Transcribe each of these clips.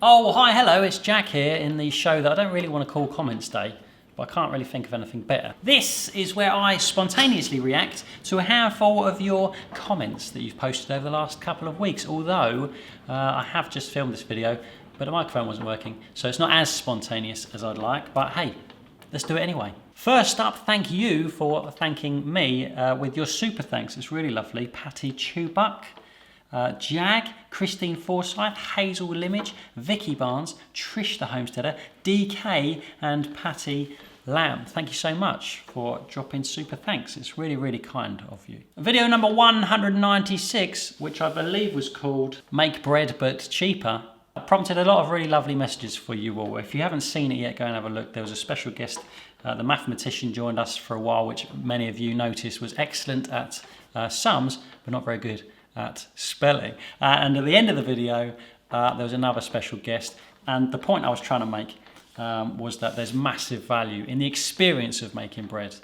Oh, hi, hello, it's Jack here in the show that I don't really want to call Comments Day, but I can't really think of anything better. This is where I spontaneously react to a handful of your comments that you've posted over the last couple of weeks, although I have just filmed this video, but the microphone wasn't working, so it's not as spontaneous as I'd like, but hey, let's do it anyway. First up, thank you for thanking me with your super thanks. It's really lovely. Patty Chubuck, Jag, Christine Forsyth, Hazel Limage, Vicky Barnes, Trish the Homesteader, DK and Patty Lamb. Thank you so much for dropping super thanks. It's really, really kind of you. Video number 196, which I believe was called Make Bread But Cheaper, prompted a lot of really lovely messages for you all. If you haven't seen it yet, go and have a look. There was a special guest, the mathematician, joined us for a while, which many of you noticed was excellent at sums, but not very good at spelling. And at the end of the video, there was another special guest. And the point I was trying to make was that there's massive value in the experience of making bread,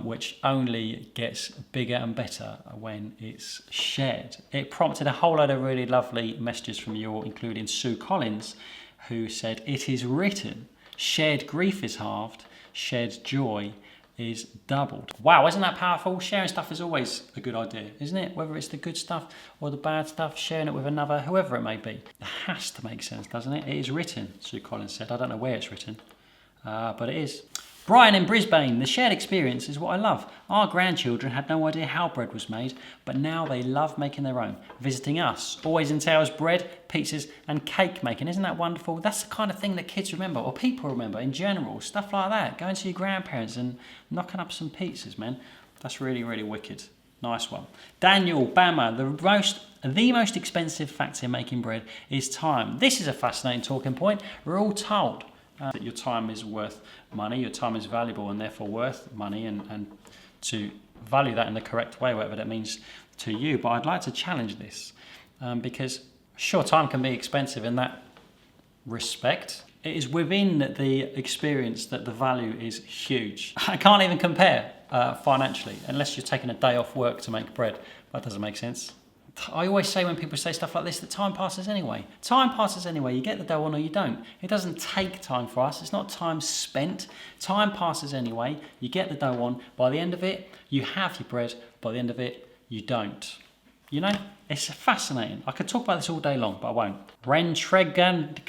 which only gets bigger and better when it's shared. It prompted a whole load of really lovely messages from you all, including Sue Collins, who said, "It is written, shared grief is halved, shared joy is doubled." Wow, isn't that powerful? Sharing stuff is always a good idea, isn't it? Whether it's the good stuff or the bad stuff, sharing it with another, whoever it may be. It has to make sense, doesn't it? It is written, Sue Collins said. I don't know where it's written, but it is. Brian in Brisbane, the shared experience is what I love. Our grandchildren had no idea how bread was made, but now they love making their own. Visiting us always entails bread, pizzas and cake making. Isn't that wonderful? That's the kind of thing that kids remember, or people remember in general, stuff like that. Going to your grandparents and knocking up some pizzas, man. That's really, really wicked. Nice one. Daniel Bama, the most expensive factor in making bread is time. This is a fascinating talking point. We're all told that your time is worth money, your time is valuable and therefore worth money, and to value that in the correct way, whatever that means to you. But I'd like to challenge this because sure, time can be expensive in that respect. It is within the experience that the value is huge. I can't even compare financially unless you're taking a day off work to make bread. That doesn't make sense. I always say when people say stuff like this that time passes anyway. Time passes anyway. You get the dough on or you don't. It doesn't take time for us. It's not time spent. Time passes anyway. You get the dough on. By the end of it, you have your bread. By the end of it, you don't. You know, it's fascinating. I could talk about this all day long, but I won't. Retragnant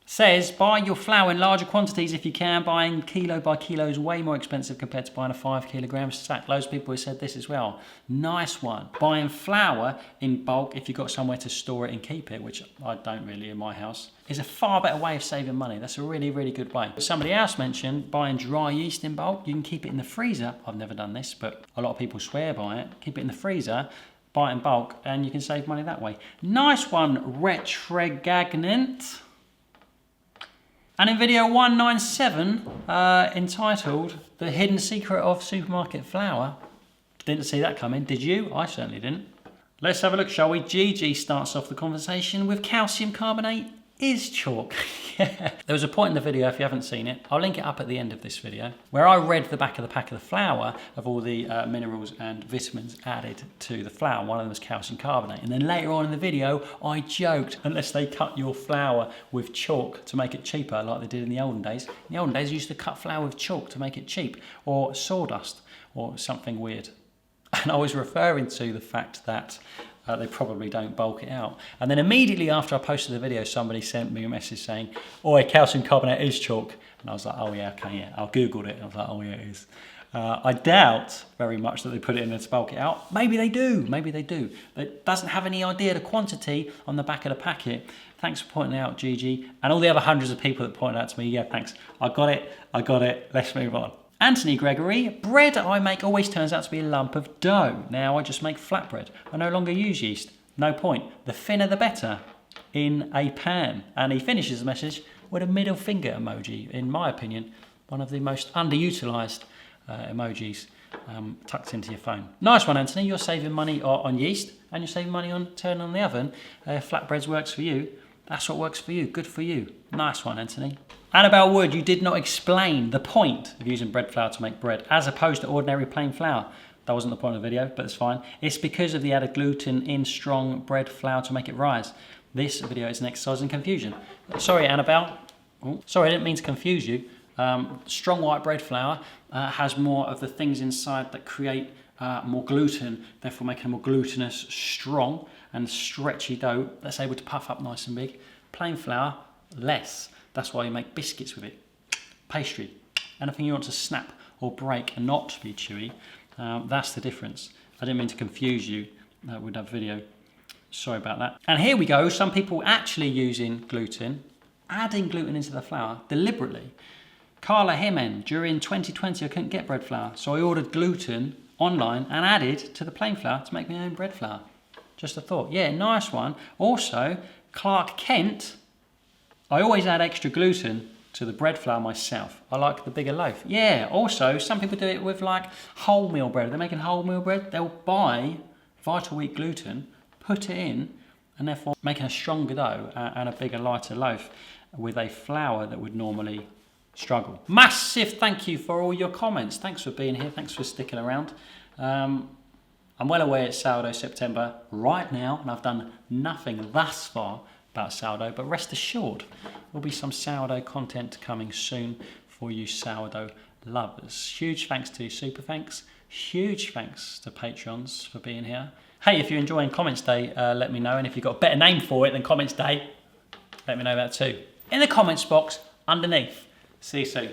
says, buy your flour in larger quantities if you can. Buying kilo by kilo is way more expensive compared to buying a 5 kilogram sack. Loads of people have said this as well. Nice one. Buying flour in bulk if you've got somewhere to store it and keep it, which I don't really in my house, is a far better way of saving money. That's a really, really good way. Somebody else mentioned buying dry yeast in bulk. You can keep it in the freezer. I've never done this, but a lot of people swear by it. Keep it in the freezer, buy it in bulk, and you can save money that way. Nice one, Retragnant. And in video 197, entitled The Hidden Secret of Supermarket Flour, didn't see that coming, did you? I certainly didn't. Let's have a look, shall we? Gigi starts off the conversation with calcium carbonate is chalk. Yeah. There was a point in the video, if you haven't seen it, I'll link it up at the end of this video, where I read the back of the pack of the flour of all the minerals and vitamins added to the flour. One of them was calcium carbonate. And then later on in the video, I joked, unless they cut your flour with chalk to make it cheaper, like they did in the olden days. In the olden days, you used to cut flour with chalk to make it cheap, or sawdust, or something weird. And I was referring to the fact that they probably don't bulk it out. And then immediately after I posted the video, somebody sent me a message saying, "Oh, calcium carbonate is chalk." And I was like, "Oh yeah, okay, yeah." I Googled it and I was like, "Oh yeah, it is." I doubt very much that they put it in there to bulk it out. Maybe they do, maybe they do. It doesn't have any idea the quantity on the back of the packet. Thanks for pointing it out, Gigi. And all the other hundreds of people that pointed out to me, yeah, thanks. I got it, let's move on. Anthony Gregory, bread I make always turns out to be a lump of dough. Now I just make flatbread. I no longer use yeast. No point. The thinner the better in a pan. And he finishes the message with a middle finger emoji. In my opinion, one of the most underutilised emojis tucked into your phone. Nice one, Anthony. You're saving money on yeast and you're saving money on turning on the oven. Flatbreads works for you. That's what works for you. Good for you. Nice one, Anthony. Annabelle Wood, you did not explain the point of using bread flour to make bread as opposed to ordinary plain flour. That wasn't the point of the video, but it's fine. It's because of the added gluten in strong bread flour to make it rise. This video is an exercise in confusion. Sorry, Annabelle. Oh, sorry, I didn't mean to confuse you. Strong white bread flour has more of the things inside that create more gluten, therefore making a more glutinous, strong and stretchy dough that's able to puff up nice and big. Plain flour, less. That's why you make biscuits with it. Pastry, anything you want to snap or break and not be chewy, that's the difference. I didn't mean to confuse you with that video. Sorry about that. And here we go, some people actually using gluten, adding gluten into the flour deliberately. Carla Hemen, during 2020 I couldn't get bread flour, so I ordered gluten online and added to the plain flour to make my own bread flour. Just a thought. Yeah, nice one. Also, Clark Kent, I always add extra gluten to the bread flour myself. I like the bigger loaf. Yeah, also, some people do it with like wholemeal bread. If they're making wholemeal bread, they'll buy Vital Wheat gluten, put it in, and therefore making a stronger dough and a bigger, lighter loaf with a flour that would normally struggle. Massive thank you for all your comments. Thanks for being here. Thanks for sticking around. I'm well aware it's sourdough September right now, and I've done nothing thus far about sourdough, but rest assured there'll be some sourdough content coming soon for you sourdough lovers. Huge thanks to Super Thanks. Huge thanks to Patreons for being here. Hey, if you're enjoying Comments Day, let me know, and if you've got a better name for it than Comments Day, let me know that too. In the comments box underneath. See you soon.